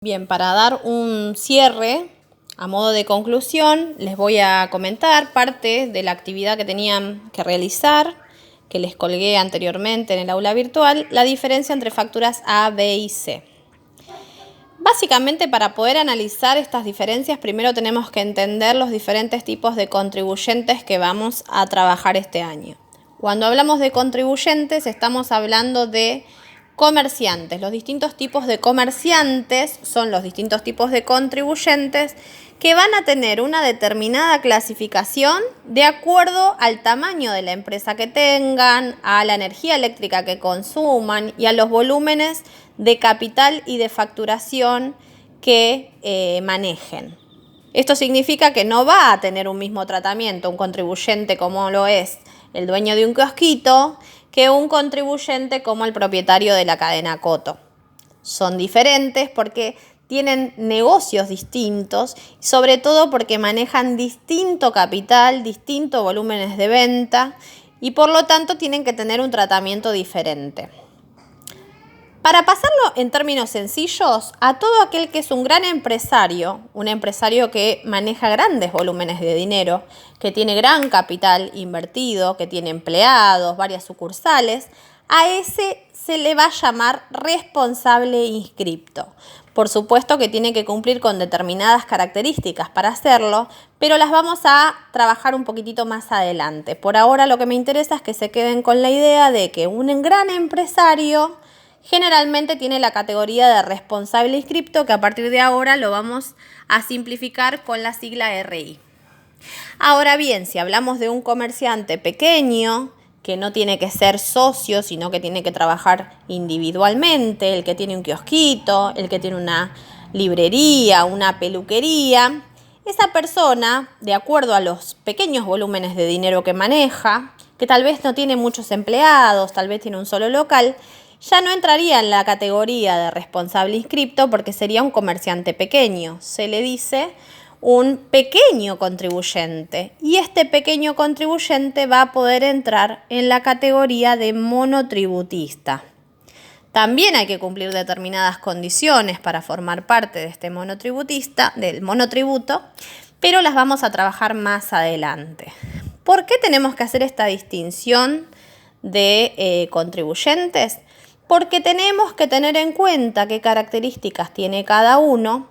Bien, para dar un cierre a modo de conclusión, les voy a comentar parte de la actividad que tenían que realizar, que les colgué anteriormente en el aula virtual, la diferencia entre facturas A, B y C. Básicamente, para poder analizar estas diferencias, primero tenemos que entender los diferentes tipos de contribuyentes que vamos a trabajar este año. Cuando hablamos de contribuyentes, estamos hablando de comerciantes. Los distintos tipos de comerciantes son los distintos tipos de contribuyentes que van a tener una determinada clasificación de acuerdo al tamaño de la empresa que tengan, a la energía eléctrica que consuman y a los volúmenes de capital y de facturación que manejen. Esto significa que no va a tener un mismo tratamiento un contribuyente como lo es el dueño de un kiosquito que un contribuyente como el propietario de la cadena Coto. Son diferentes porque tienen negocios distintos, sobre todo porque manejan distinto capital, distintos volúmenes de venta y por lo tanto tienen que tener un tratamiento diferente. Para pasarlo en términos sencillos, a todo aquel que es un gran empresario, un empresario que maneja grandes volúmenes de dinero, que tiene gran capital invertido, que tiene empleados, varias sucursales, a ese se le va a llamar responsable inscripto. Por supuesto que tiene que cumplir con determinadas características para hacerlo, pero las vamos a trabajar un poquitito más adelante. Por ahora lo que me interesa es que se queden con la idea de que un gran empresario generalmente tiene la categoría de responsable inscripto, que a partir de ahora lo vamos a simplificar con la sigla RI. Ahora bien, si hablamos de un comerciante pequeño, que no tiene que ser socio, sino que tiene que trabajar individualmente, el que tiene un kiosquito, el que tiene una librería, una peluquería, esa persona, de acuerdo a los pequeños volúmenes de dinero que maneja, que tal vez no tiene muchos empleados, tal vez tiene un solo local, ya no entraría en la categoría de responsable inscripto porque sería un comerciante pequeño. Se le dice un pequeño contribuyente y este pequeño contribuyente va a poder entrar en la categoría de monotributista. También hay que cumplir determinadas condiciones para formar parte de este monotributista, del monotributo, pero las vamos a trabajar más adelante. ¿Por qué tenemos que hacer esta distinción de contribuyentes? Porque tenemos que tener en cuenta qué características tiene cada uno,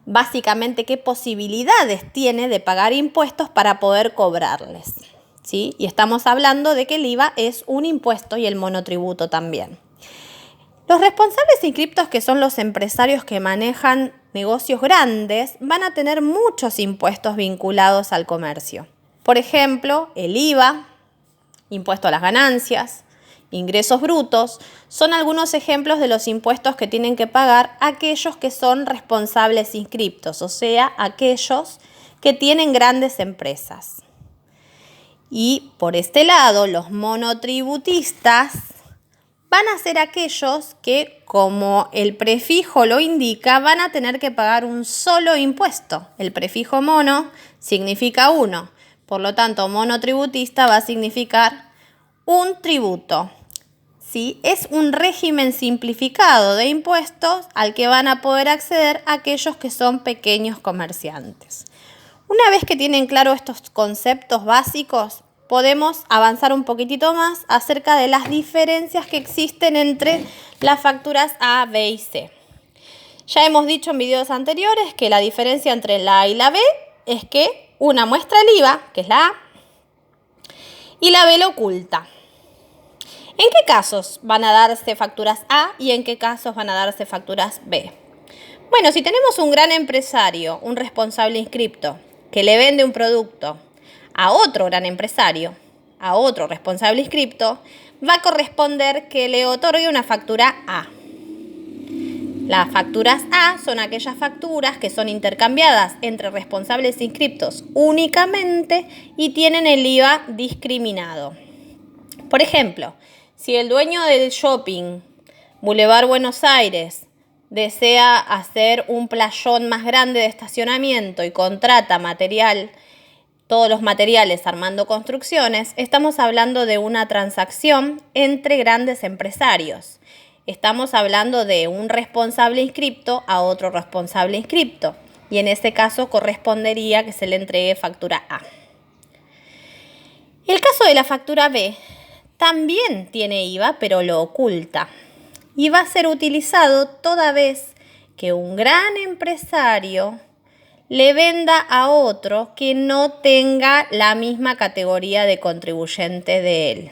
básicamente qué posibilidades tiene de pagar impuestos para poder cobrarles, ¿sí? Y estamos hablando de que el IVA es un impuesto y el monotributo también. Los responsables inscriptos, que son los empresarios que manejan negocios grandes, van a tener muchos impuestos vinculados al comercio. Por ejemplo, el IVA, impuesto a las ganancias, ingresos brutos, son algunos ejemplos de los impuestos que tienen que pagar aquellos que son responsables inscriptos, o sea, aquellos que tienen grandes empresas. Y por este lado, los monotributistas van a ser aquellos que, como el prefijo lo indica, van a tener que pagar un solo impuesto. El prefijo mono significa uno, por lo tanto, monotributista va a significar un tributo. ¿Sí? Es un régimen simplificado de impuestos al que van a poder acceder aquellos que son pequeños comerciantes. Una vez que tienen claro estos conceptos básicos, podemos avanzar un poquitito más acerca de las diferencias que existen entre las facturas A, B y C. Ya hemos dicho en videos anteriores que la diferencia entre la A y la B es que una muestra el IVA, que es la A, y la B lo oculta. ¿En qué casos van a darse facturas A y en qué casos van a darse facturas B? Bueno, si tenemos un gran empresario, un responsable inscripto, que le vende un producto a otro gran empresario, a otro responsable inscripto, va a corresponder que le otorgue una factura A. Las facturas A son aquellas facturas que son intercambiadas entre responsables inscriptos únicamente y tienen el IVA discriminado. Por ejemplo, si el dueño del shopping Boulevard Buenos Aires desea hacer un playón más grande de estacionamiento y contrata todos los materiales Armando Construcciones, estamos hablando de una transacción entre grandes empresarios. estamos hablando de un responsable inscripto a otro responsable inscripto. Y en ese caso correspondería que se le entregue factura A. El caso de la factura B también tiene IVA, pero lo oculta. Y va a ser utilizado toda vez que un gran empresario le venda a otro que no tenga la misma categoría de contribuyente de él.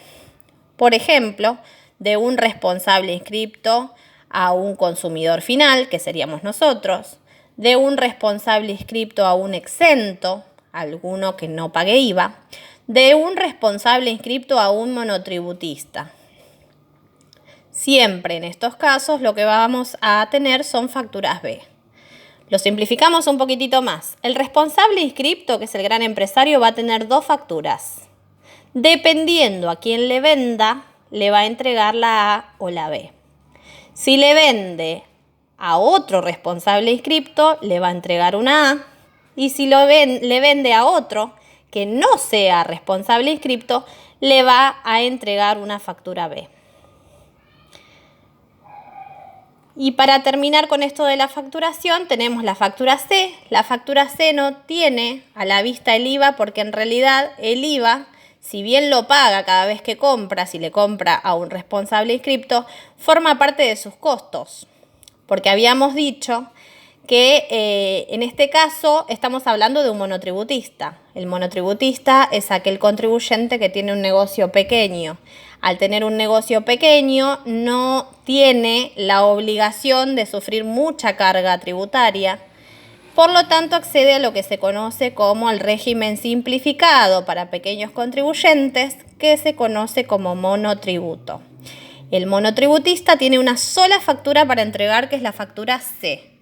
Por ejemplo, de un responsable inscripto a un consumidor final, que seríamos nosotros, de un responsable inscripto a un exento, alguno que no pague IVA, de un responsable inscripto a un monotributista. Siempre en estos casos lo que vamos a tener son facturas B. Lo simplificamos un poquitito más. El responsable inscripto, que es el gran empresario, va a tener 2 facturas. Dependiendo a quién le venda, le va a entregar la A o la B. Si le vende a otro responsable inscripto, le va a entregar una A. Y si le vende a otro que no sea responsable inscripto, le va a entregar una factura B. Y para terminar con esto de la facturación, tenemos la factura C. La factura C no tiene a la vista el IVA porque en realidad el IVA, si bien lo paga cada vez que compra, si le compra a un responsable inscripto, forma parte de sus costos. Porque habíamos dicho que en este caso estamos hablando de un monotributista. El monotributista es aquel contribuyente que tiene un negocio pequeño. Al tener un negocio pequeño no tiene la obligación de sufrir mucha carga tributaria. Por lo tanto, accede a lo que se conoce como el régimen simplificado para pequeños contribuyentes, que se conoce como monotributo. El monotributista tiene una sola factura para entregar, que es la factura C.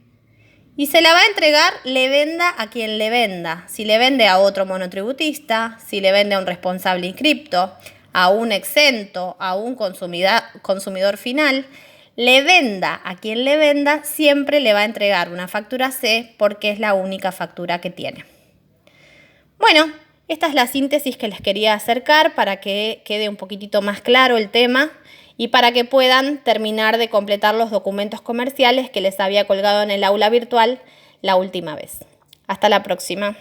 Y se la va a entregar, le venda a quien le venda. Si le vende a otro monotributista, si le vende a un responsable inscripto, a un exento, a un consumidor final, le venda a quien le venda, siempre le va a entregar una factura C porque es la única factura que tiene. Bueno, esta es la síntesis que les quería acercar para que quede un poquitito más claro el tema y para que puedan terminar de completar los documentos comerciales que les había colgado en el aula virtual la última vez. Hasta la próxima.